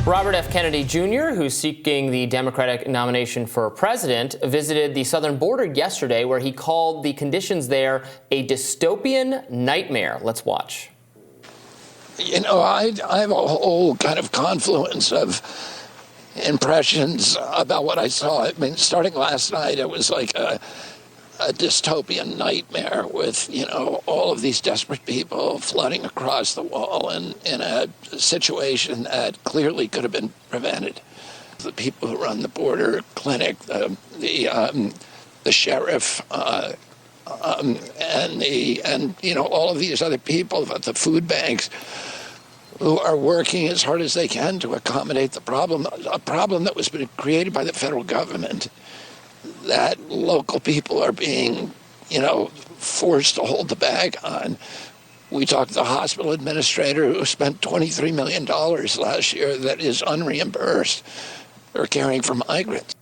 Robert F. Kennedy Jr., who's seeking the Democratic nomination for president, visited the southern border yesterday, where he called the conditions there a dystopian nightmare. Let's watch. You know, I have a whole kind of confluence of impressions about what I saw. I mean, starting last night, it was like a dystopian nightmare with, you know, all of these desperate people flooding across the wall and in a situation that clearly could have been prevented. The people who run the border clinic, the sheriff, and you know, all of these other people at the food banks who are working as hard as they can to accommodate the problem, a problem that was created by the federal government, that local people are being, you know, forced to hold the bag on. We talked to the hospital administrator who spent $23 million last year that is unreimbursed for caring for migrants.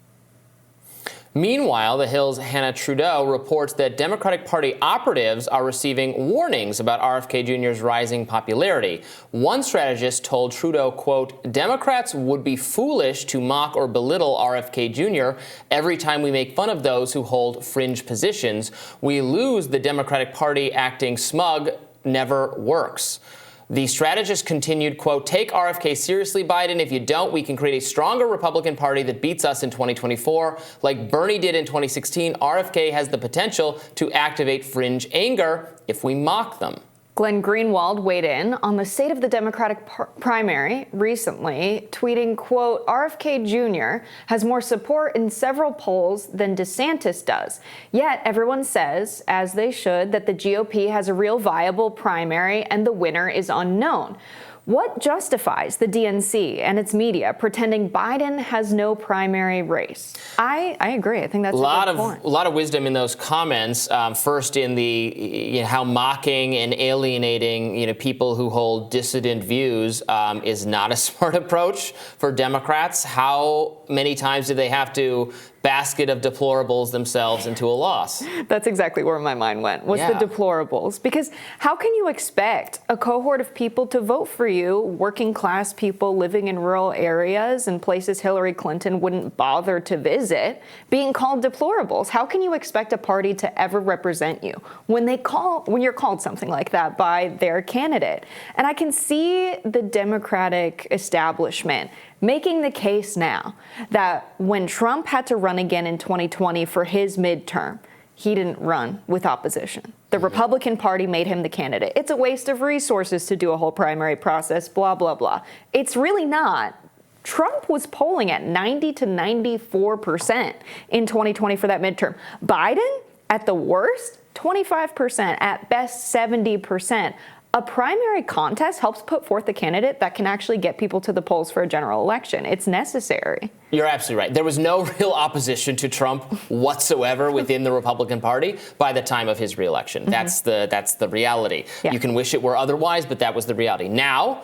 Meanwhile, The Hill's Hannah Trudeau reports that Democratic Party operatives are receiving warnings about RFK Jr.'s rising popularity. One strategist told Trudeau, quote, "Democrats would be foolish to mock or belittle RFK Jr. every time we make fun of those who hold fringe positions. We lose the Democratic Party. Acting smug never works." The strategist continued, quote, "Take RFK seriously, Biden. If you don't, we can create a stronger Republican Party that beats us in 2024. Like Bernie did in 2016, RFK has the potential to activate fringe anger if we mock them." Glenn Greenwald weighed in on the state of the Democratic primary recently, tweeting, quote, "RFK Jr. has more support in several polls than DeSantis does. Yet everyone says, as they should, that the GOP has a real viable primary and the winner is unknown. What justifies the DNC and its media pretending Biden has no primary race?" I agree. I think that's a good point. A lot of wisdom in those comments. First, in the how mocking and alienating people who hold dissident views is not a smart approach for Democrats. How many times do they have to basket of deplorables themselves into a loss? That's exactly where my mind went, was the deplorables. Because how can you expect a cohort of people to vote for you, working class people living in rural areas and places Hillary Clinton wouldn't bother to visit, being called deplorables? How can you expect a party to ever represent you when you're called something like that by their candidate? And I can see the Democratic establishment making the case now that when Trump had to run again in 2020 for his midterm, he didn't run with opposition. The Republican Party made him the candidate. It's a waste of resources to do a whole primary process, blah, blah, blah. It's really not. Trump was polling at 90 to 94% in 2020 for that midterm. Biden, at the worst, 25%, at best 70%. A primary contest helps put forth a candidate that can actually get people to the polls for a general election. It's necessary. You're absolutely right. There was no real opposition to Trump whatsoever within the Republican Party by the time of his reelection. That's the reality. Yeah. You can wish it were otherwise, but that was the reality. Now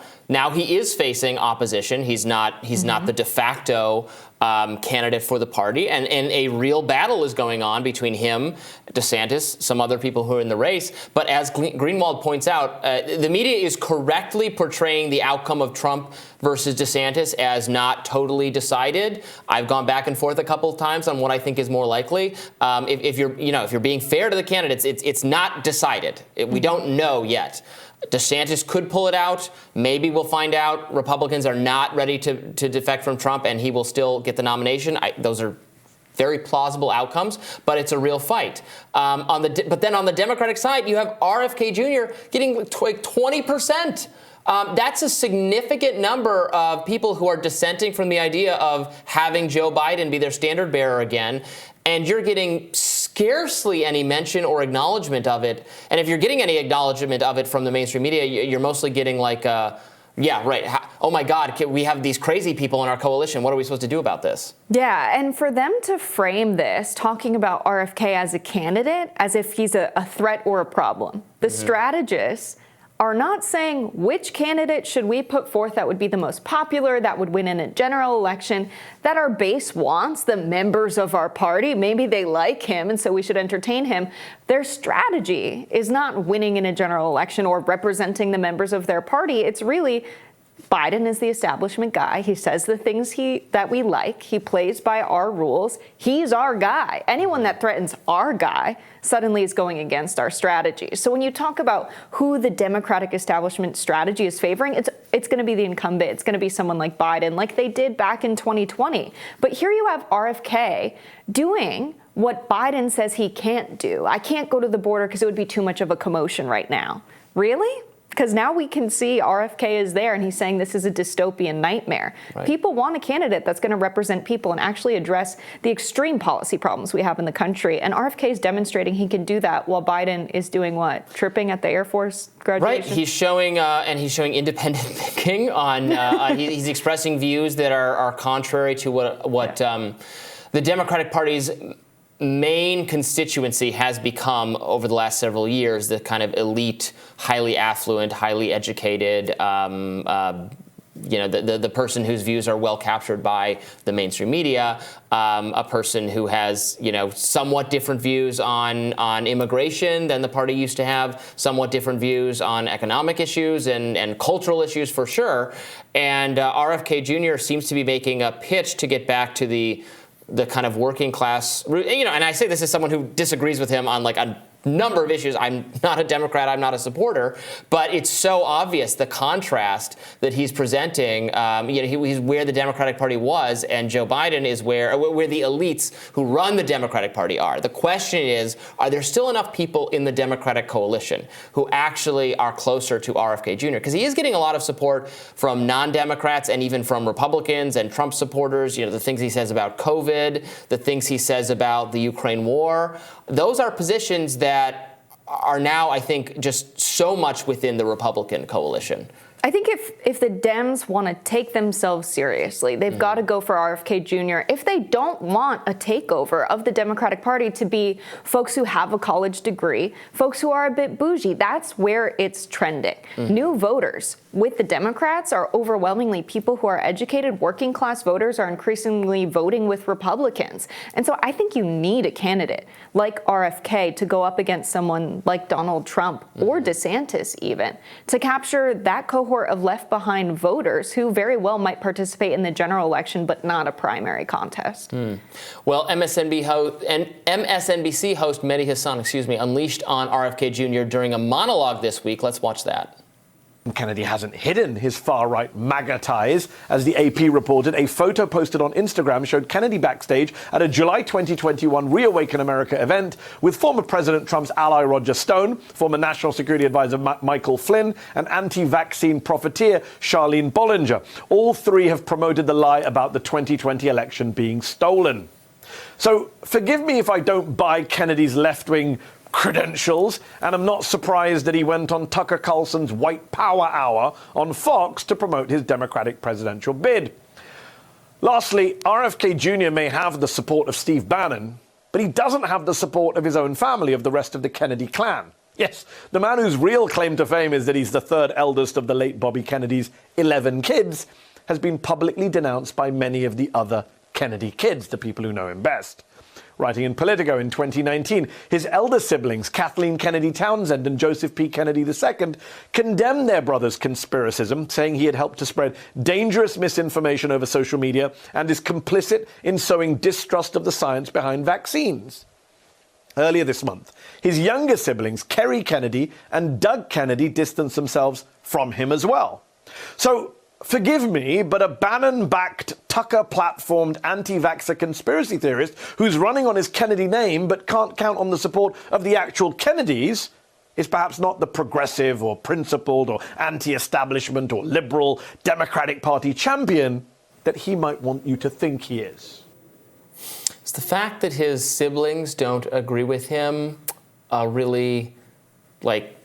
he is facing opposition. He's not the de facto candidate for the party, and a real battle is going on between him, DeSantis, some other people who are in the race. But as Greenwald points out, the media is correctly portraying the outcome of Trump versus DeSantis as not totally decided. I've gone back and forth a couple of times on what I think is more likely. If you're being fair to the candidates, it's not decided. We don't know yet. DeSantis could pull it out. Maybe we'll find out. Republicans are not ready to defect from Trump, and he will still get the nomination. Those are very plausible outcomes, but it's a real fight. But then on the Democratic side, you have RFK Jr. getting like 20%. That's a significant number of people who are dissenting from the idea of having Joe Biden be their standard bearer again. And you're getting scarcely any mention or acknowledgement of it. And if you're getting any acknowledgement of it from the mainstream media, you're mostly getting like, yeah, right. Oh, my God, we have these crazy people in our coalition. What are we supposed to do about this? Yeah, and for them to frame this, talking about RFK as a candidate, as if he's a threat or a problem, the strategists are not saying which candidate should we put forth that would be the most popular, that would win in a general election, that our base wants, the members of our party. Maybe they like him, and so we should entertain him. Their strategy is not winning in a general election or representing the members of their party. It's really Biden is the establishment guy. He says the things that we like. He plays by our rules. He's our guy. Anyone that threatens our guy suddenly is going against our strategy. So when you talk about who the Democratic establishment strategy is favoring, it's going to be the incumbent. It's going to be someone like Biden, like they did back in 2020. But here you have RFK doing what Biden says he can't do. I can't go to the border because it would be too much of a commotion right now. Really? Because now we can see RFK is there and he's saying this is a dystopian nightmare. Right. People want a candidate that's going to represent people and actually address the extreme policy problems we have in the country. And RFK is demonstrating he can do that while Biden is doing what? Tripping at the Air Force graduation? Right. He's showing independent thinking on, he's expressing views that are contrary to what the Democratic Party's main constituency has become over the last several years, the kind of elite, highly affluent, highly educated, the person whose views are well captured by the mainstream media, a person who has, somewhat different views on immigration than the party used to have, somewhat different views on economic issues and cultural issues for sure. And RFK Jr. seems to be making a pitch to get back to the kind of working class, and I say this as someone who disagrees with him on like a number of issues. I'm not a Democrat, I'm not a supporter, but it's so obvious the contrast that he's presenting. He's where the Democratic Party was, and Joe Biden is where the elites who run the Democratic Party are. The question is, are there still enough people in the Democratic coalition who actually are closer to RFK Jr.? Because he is getting a lot of support from non-Democrats and even from Republicans and Trump supporters. The things he says about COVID, the things he says about the Ukraine war. Those are positions that are now, I think, just so much within the Republican coalition. I think if the Dems want to take themselves seriously, they've got to go for RFK Jr. If they don't want a takeover of the Democratic Party to be folks who have a college degree, folks who are a bit bougie, that's where it's trending. New voters with the Democrats are overwhelmingly people who are educated. Working class voters are increasingly voting with Republicans. And so I think you need a candidate like RFK to go up against someone like Donald Trump or DeSantis even to capture that cohort of left behind voters who very well might participate in the general election, but not a primary contest. Well, MSNBC host Mehdi Hassan, unleashed on RFK Jr. during a monologue this week. Let's watch that. Kennedy hasn't hidden his far-right MAGA ties. As the AP reported, a photo posted on Instagram showed Kennedy backstage at a July 2021 Reawaken America event with former President Trump's ally Roger Stone, former National Security Advisor Michael Flynn, and anti-vaccine profiteer Charlene Bollinger. All three have promoted the lie about the 2020 election being stolen. So forgive me if I don't buy Kennedy's left-wing credentials, and I'm not surprised that he went on Tucker Carlson's White Power Hour on Fox to promote his Democratic presidential bid. Lastly, RFK Jr. may have the support of Steve Bannon, but he doesn't have the support of his own family, of the rest of the Kennedy clan. Yes, the man whose real claim to fame is that he's the third eldest of the late Bobby Kennedy's 11 kids has been publicly denounced by many of the other Kennedy kids, the people who know him best. Writing in Politico in 2019, his elder siblings, Kathleen Kennedy Townsend and Joseph P. Kennedy II, condemned their brother's conspiracism, saying he had helped to spread dangerous misinformation over social media and is complicit in sowing distrust of the science behind vaccines. Earlier this month, his younger siblings, Kerry Kennedy and Doug Kennedy, distanced themselves from him as well. So, forgive me, but a Bannon-backed, Tucker-platformed anti-vaxxer conspiracy theorist who's running on his Kennedy name but can't count on the support of the actual Kennedys is perhaps not the progressive or principled or anti-establishment or liberal Democratic Party champion that he might want you to think he is. It's the fact that his siblings don't agree with him really,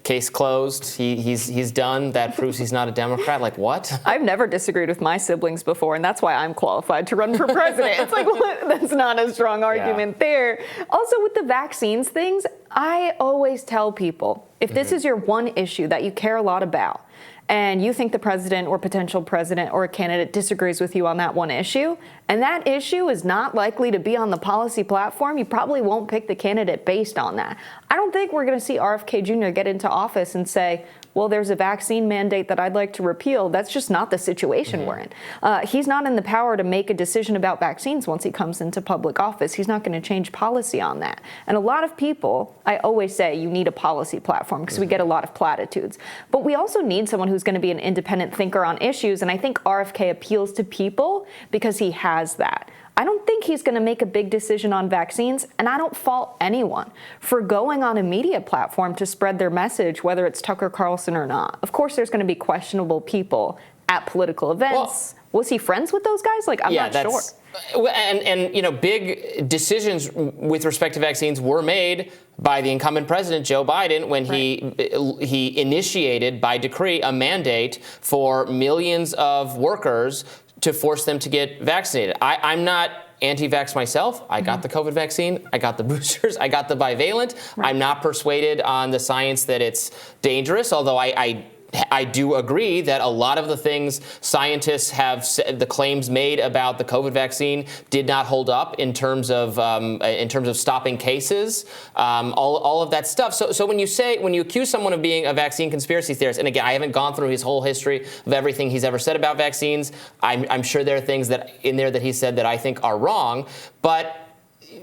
case closed. He's done. That proves he's not a Democrat. Like, what? I've never disagreed with my siblings before, and that's why I'm qualified to run for president. It's like, what? That's not a strong argument there. Also, with the vaccines things, I always tell people, if this is your one issue that you care a lot about, and you think the president or potential president or a candidate disagrees with you on that one issue, and that issue is not likely to be on the policy platform, you probably won't pick the candidate based on that. I don't think we're going to see RFK Jr. get into office and say, well, there's a vaccine mandate that I'd like to repeal. That's just not the situation we're in. He's not in the power to make a decision about vaccines once he comes into public office. He's not going to change policy on that. And a lot of people, I always say you need a policy platform because we get a lot of platitudes. But we also need someone who's going to be an independent thinker on issues. And I think RFK appeals to people because he has that. I don't think he's going to make a big decision on vaccines, and I don't fault anyone for going on a media platform to spread their message, whether it's Tucker Carlson or not. Of course, there's going to be questionable people at political events. Well, was he friends with those guys? Like, I'm not sure. And you know, big decisions with respect to vaccines were made by the incumbent president, Joe Biden, when he initiated by decree a mandate for millions of workers to force them to get vaccinated. I'm not anti-vax myself. I got the COVID vaccine. I got the boosters. I got the bivalent. I'm not persuaded on the science that it's dangerous, although I do agree that a lot of the things scientists have said, the claims made about the COVID vaccine did not hold up in terms of stopping cases, all of that stuff. So when you accuse someone of being a vaccine conspiracy theorist, and again, I haven't gone through his whole history of everything he's ever said about vaccines. I'm sure there are things that in there that he said that I think are wrong, but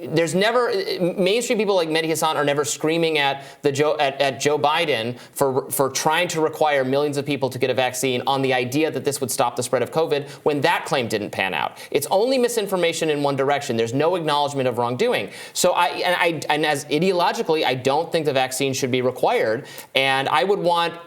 there's never mainstream people like Mehdi Hasan are never screaming at Joe Biden for trying to require millions of people to get a vaccine on the idea that this would stop the spread of COVID when that claim didn't pan out. It's only misinformation in one direction. There's no acknowledgement of wrongdoing. So as ideologically, I don't think the vaccine should be required. And I would want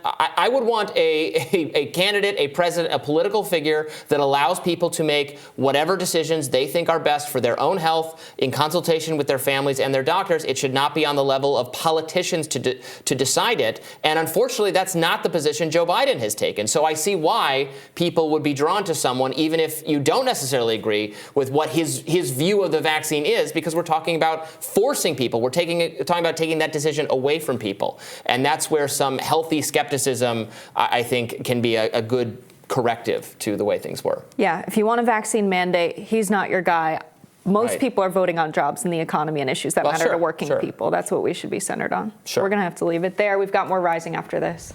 a candidate, a president, a political figure that allows people to make whatever decisions they think are best for their own health in consultation with their families and their doctors. It should not be on the level of politicians to decide it. And unfortunately, that's not the position Joe Biden has taken. So I see why people would be drawn to someone, even if you don't necessarily agree with what his view of the vaccine is, because we're talking about forcing people. We're talking about taking that decision away from people. And that's where some healthy skepticism, I think, can be a good corrective to the way things were. Yeah, if you want a vaccine mandate, he's not your guy. Most people are voting on jobs and the economy and issues that matter to working people. That's what we should be centered on. We're going to have to leave it there. We've got more Rising after this.